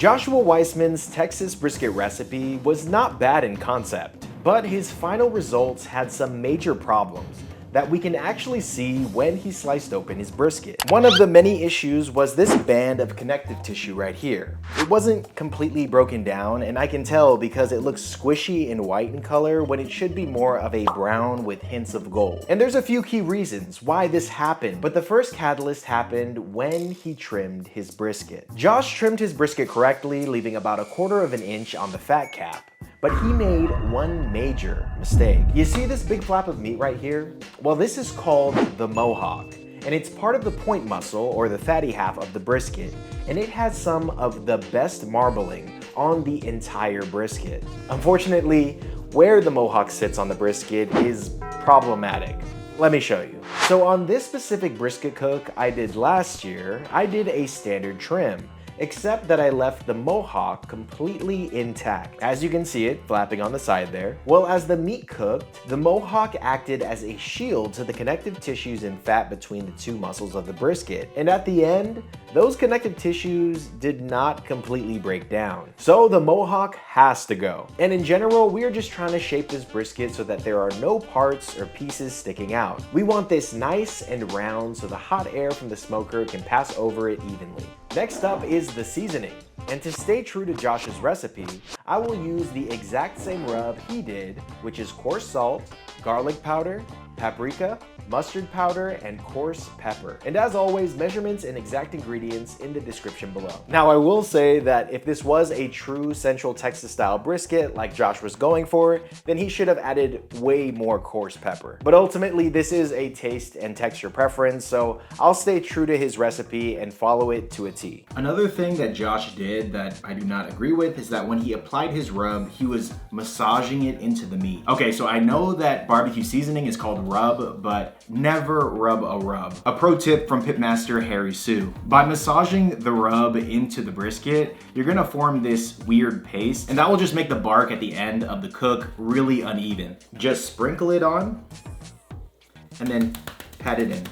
Joshua Weissman's Texas brisket recipe was not bad in concept, but his final results had some major problems that we can actually see when he sliced open his brisket. One of the many issues was this band of connective tissue right here. It wasn't completely broken down, and I can tell because it looks squishy and white in color when it should be more of a brown with hints of gold. And there's a few key reasons why this happened, but the first catalyst happened when he trimmed his brisket. Josh trimmed his brisket correctly, leaving about 1/4 of an inch on the fat cap. But he made one major mistake. You see this big flap of meat right here? Well, this is called the mohawk, and it's part of the point muscle, or the fatty half of the brisket, and it has some of the best marbling on the entire brisket. Unfortunately, where the mohawk sits on the brisket is problematic. Let me show you. So on this specific brisket cook I did last year, I did a standard trim, except that I left the mohawk completely intact. As you can see it flapping on the side there. Well, as the meat cooked, the mohawk acted as a shield to the connective tissues and fat between the two muscles of the brisket. And at the end, those connective tissues did not completely break down. So the mohawk has to go. And in general, we are just trying to shape this brisket so that there are no parts or pieces sticking out. We want this nice and round so the hot air from the smoker can pass over it evenly. Next up is the seasoning. And to stay true to Josh's recipe, I will use the exact same rub he did, which is coarse salt, garlic powder, paprika, mustard powder, and coarse pepper. And as always, measurements and exact ingredients in the description below. Now, I will say that if this was a true Central Texas style brisket like Josh was going for, then he should have added way more coarse pepper. But ultimately, this is a taste and texture preference, so I'll stay true to his recipe and follow it to a T. Another thing that Josh did that I do not agree with is that when he applied his rub, he was massaging it into the meat. Okay, so I know that barbecue seasoning is called rub, but never rub a rub. A pro tip from Pitmaster Harry Sue. By massaging the rub into the brisket, you're gonna form this weird paste, and that will just make the bark at the end of the cook really uneven. Just sprinkle it on, and then pat it in.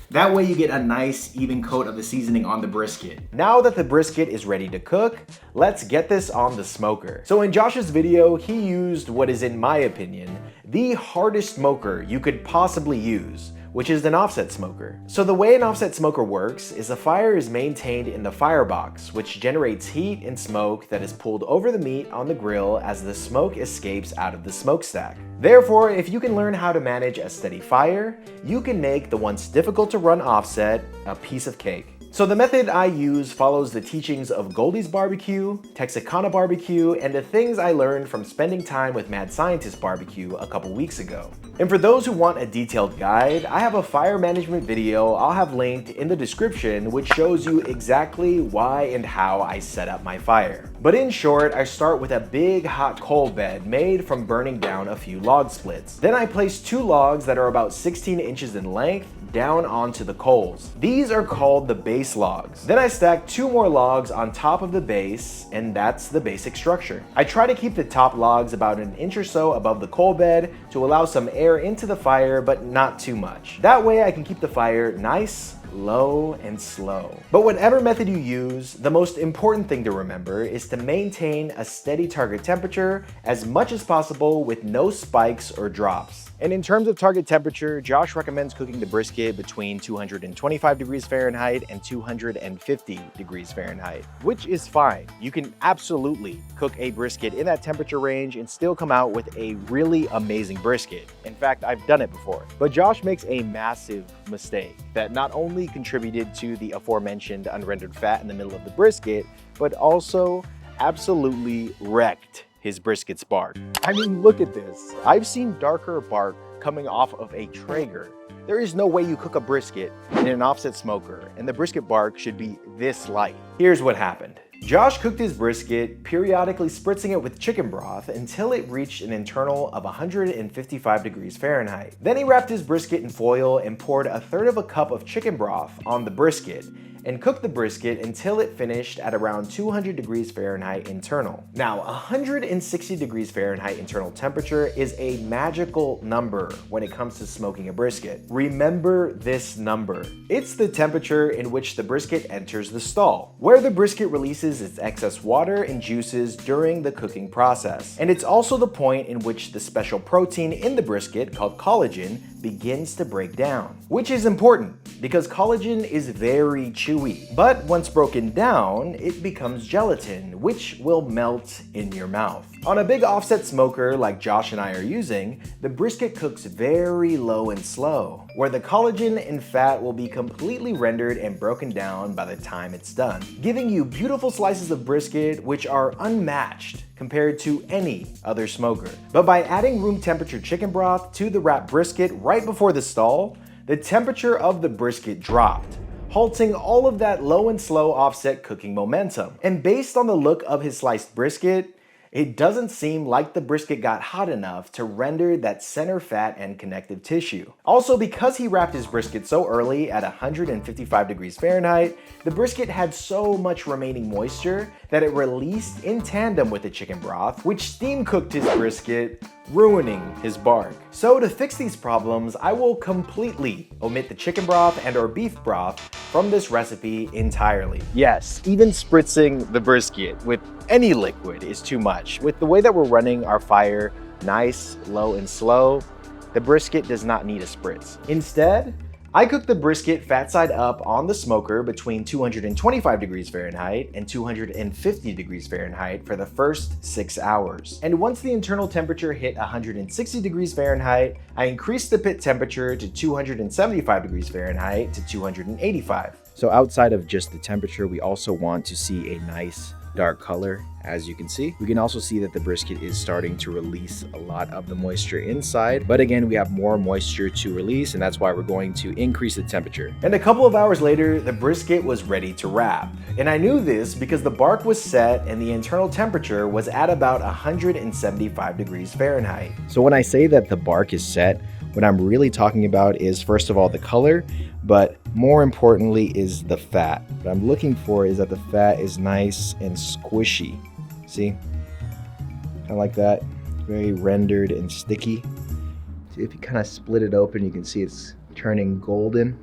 That way you get a nice even coat of the seasoning on the brisket. Now that the brisket is ready to cook, let's get this on the smoker. So in Josh's video, he used what is, in my opinion, the hardest smoker you could possibly use, which is an offset smoker. So the way an offset smoker works is the fire is maintained in the firebox, which generates heat and smoke that is pulled over the meat on the grill as the smoke escapes out of the smokestack. Therefore, if you can learn how to manage a steady fire, you can make the once difficult to run offset a piece of cake. So the method I use follows the teachings of Goldie's Barbecue, Texarkana Barbecue, and the things I learned from spending time with Mad Scientist Barbecue a couple weeks ago. And for those who want a detailed guide, I have a fire management video I'll have linked in the description which shows you exactly why and how I set up my fire. But in short, I start with a big hot coal bed made from burning down a few log splits. Then I place 2 logs that are about 16 inches in length down onto the coals. These are called the base logs. Then I stack 2 more logs on top of the base, and that's the basic structure. I try to keep the top logs about 1 inch or so above the coal bed to allow some air into the fire, but not too much. That way I can keep the fire nice, low, and slow. But whatever method you use, the most important thing to remember is to maintain a steady target temperature as much as possible with no spikes or drops. And in terms of target temperature, Josh recommends cooking the brisket between 225 degrees Fahrenheit and 250 degrees Fahrenheit, which is fine. You can absolutely cook a brisket in that temperature range and still come out with a really amazing brisket. In fact, I've done it before. But Josh makes a massive mistake that not only contributed to the aforementioned unrendered fat in the middle of the brisket, but also absolutely wrecked his brisket's bark. I mean, look at this. I've seen darker bark coming off of a Traeger. There is no way you cook a brisket in an offset smoker, and the brisket bark should be this light. Here's what happened. Josh cooked his brisket, periodically spritzing it with chicken broth until it reached an internal of 155 degrees Fahrenheit. Then he wrapped his brisket in foil and poured 1/3 of a cup of chicken broth on the brisket, and cook the brisket until it finished at around 200 degrees Fahrenheit internal. Now, 160 degrees Fahrenheit internal temperature is a magical number when it comes to smoking a brisket. Remember this number. It's the temperature in which the brisket enters the stall, where the brisket releases its excess water and juices during the cooking process. And it's also the point in which the special protein in the brisket, called collagen, begins to break down. Which is important, because collagen is very chewy. But once broken down, it becomes gelatin, which will melt in your mouth. On a big offset smoker like Josh and I are using, the brisket cooks very low and slow, where the collagen and fat will be completely rendered and broken down by the time it's done, giving you beautiful slices of brisket which are unmatched compared to any other smoker. But by adding room temperature chicken broth to the wrapped brisket right before the stall, the temperature of the brisket dropped, halting all of that low and slow offset cooking momentum. And based on the look of his sliced brisket, it doesn't seem like the brisket got hot enough to render that center fat and connective tissue. Also, because he wrapped his brisket so early at 155 degrees Fahrenheit, the brisket had so much remaining moisture that it released in tandem with the chicken broth, which steam cooked his brisket, ruining his bark. So to fix these problems, I will completely omit the chicken broth and or beef broth from this recipe entirely. Yes, even spritzing the brisket with any liquid is too much. With the way that we're running our fire nice, low, and slow, the brisket does not need a spritz. Instead, I cook the brisket fat side up on the smoker between 225 degrees Fahrenheit and 250 degrees Fahrenheit for the first 6 hours. And once the internal temperature hit 160 degrees Fahrenheit, I increased the pit temperature to 275 degrees Fahrenheit to 285. So outside of just the temperature, we also want to see a nice dark color. As you can see, we can also see that the brisket is starting to release a lot of the moisture inside. But again, we have more moisture to release, and that's why we're going to increase the temperature. And a couple of hours later, the brisket was ready to wrap. And I knew this because the bark was set and the internal temperature was at about 175 degrees Fahrenheit. So when I say that the bark is set, what I'm really talking about is, first of all, the color, but more importantly is the fat. What I'm looking for is that the fat is nice and squishy. See? Kind of like that. Very rendered and sticky. See, if you kind of split it open, you can see it's turning golden.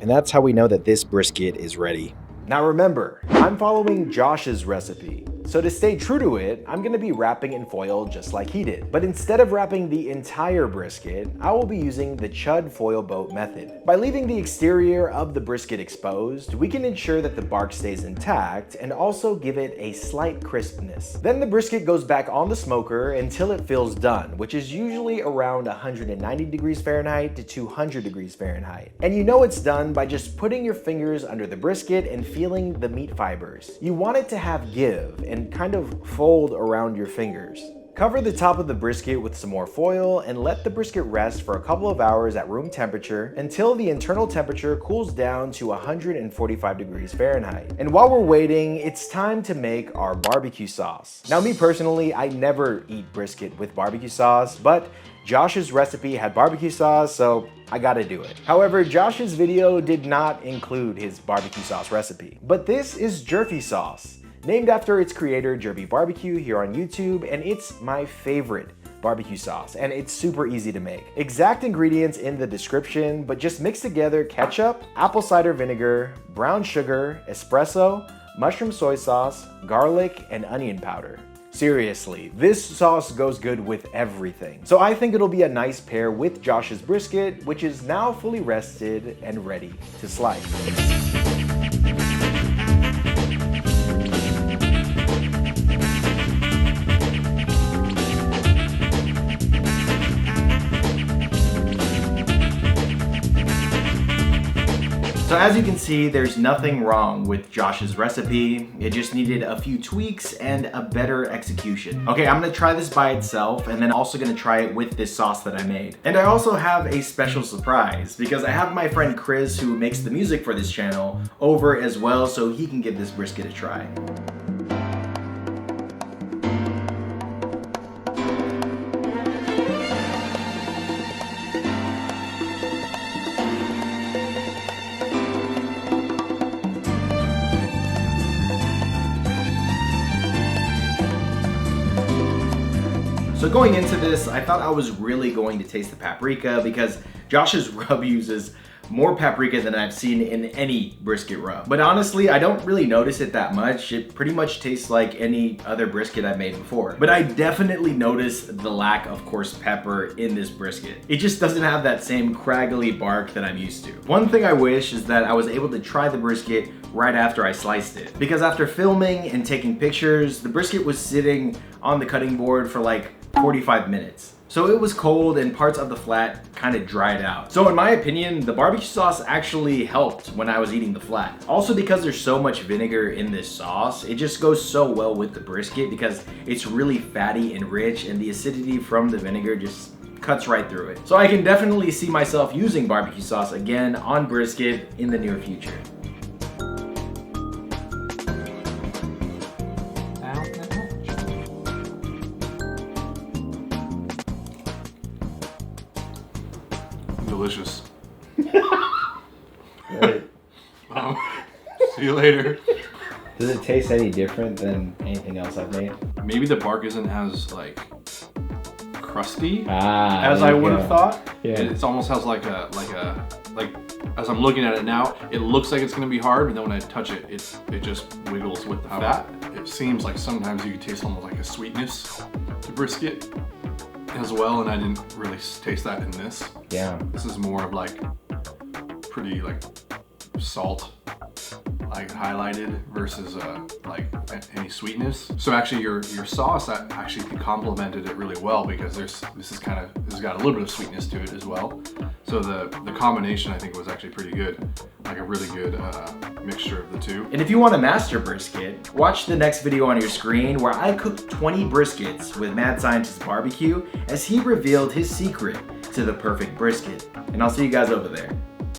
And that's how we know that this brisket is ready. Now remember, I'm following Josh's recipe. So to stay true to it, I'm gonna be wrapping in foil just like he did. But instead of wrapping the entire brisket, I will be using the Chud foil boat method. By leaving the exterior of the brisket exposed, we can ensure that the bark stays intact and also give it a slight crispness. Then the brisket goes back on the smoker until it feels done, which is usually around 190 degrees Fahrenheit to 200 degrees Fahrenheit. And you know it's done by just putting your fingers under the brisket and feeling the meat fibers. You want it to have give and kind of fold around your fingers. Cover the top of the brisket with some more foil and let the brisket rest for a couple of hours at room temperature until the internal temperature cools down to 145 degrees Fahrenheit. And while we're waiting, it's time to make our barbecue sauce. Now, me personally, I never eat brisket with barbecue sauce, but Josh's recipe had barbecue sauce, so I gotta do it. However, Josh's video did not include his barbecue sauce recipe. But this is Jirfee sauce, named after its creator, Jirfee Barbecue, here on YouTube, and it's my favorite barbecue sauce, and it's super easy to make. Exact ingredients in the description, but just mix together ketchup, apple cider vinegar, brown sugar, espresso, mushroom soy sauce, garlic, and onion powder. Seriously, this sauce goes good with everything. So I think it'll be a nice pair with Josh's brisket, which is now fully rested and ready to slice. So as you can see, there's nothing wrong with Josh's recipe. It just needed a few tweaks and a better execution. Okay, I'm gonna try this by itself and then also gonna try it with this sauce that I made. And I also have a special surprise because I have my friend Chris, who makes the music for this channel, over as well, so he can give this brisket a try. So going into this, I thought I was really going to taste the paprika because Josh's rub uses more paprika than I've seen in any brisket rub. But honestly, I don't really notice it that much. It pretty much tastes like any other brisket I've made before. But I definitely notice the lack of coarse pepper in this brisket. It just doesn't have that same craggly bark that I'm used to. One thing I wish is that I was able to try the brisket right after I sliced it. Because after filming and taking pictures, the brisket was sitting on the cutting board for like 45 minutes. So it was cold and parts of the flat kind of dried out. So in my opinion, the barbecue sauce actually helped when I was eating the flat. Also because there's so much vinegar in this sauce, it just goes so well with the brisket because it's really fatty and rich and the acidity from the vinegar just cuts right through it. So I can definitely see myself using barbecue sauce again on brisket in the near future. Delicious. Right. See you later. Does it taste any different than anything else I've made? Maybe the bark isn't as like crusty as I would have thought. Yeah. It almost has like as I'm looking at it now, it looks like it's gonna be hard, but then when I touch it, it just wiggles with the fat. It seems like sometimes you can taste almost like a sweetness to brisket as well, and I didn't really taste that in this. Yeah. This is more of like pretty like salt, like highlighted versus like any sweetness. So actually your sauce actually complemented it really well because this has got a little bit of sweetness to it as well. So the combination I think was actually pretty good, like a really good mixture of the two. And if you want to master brisket, watch the next video on your screen where I cooked 20 briskets with Mad Scientist Barbecue as he revealed his secret to the perfect brisket. And I'll see you guys over there.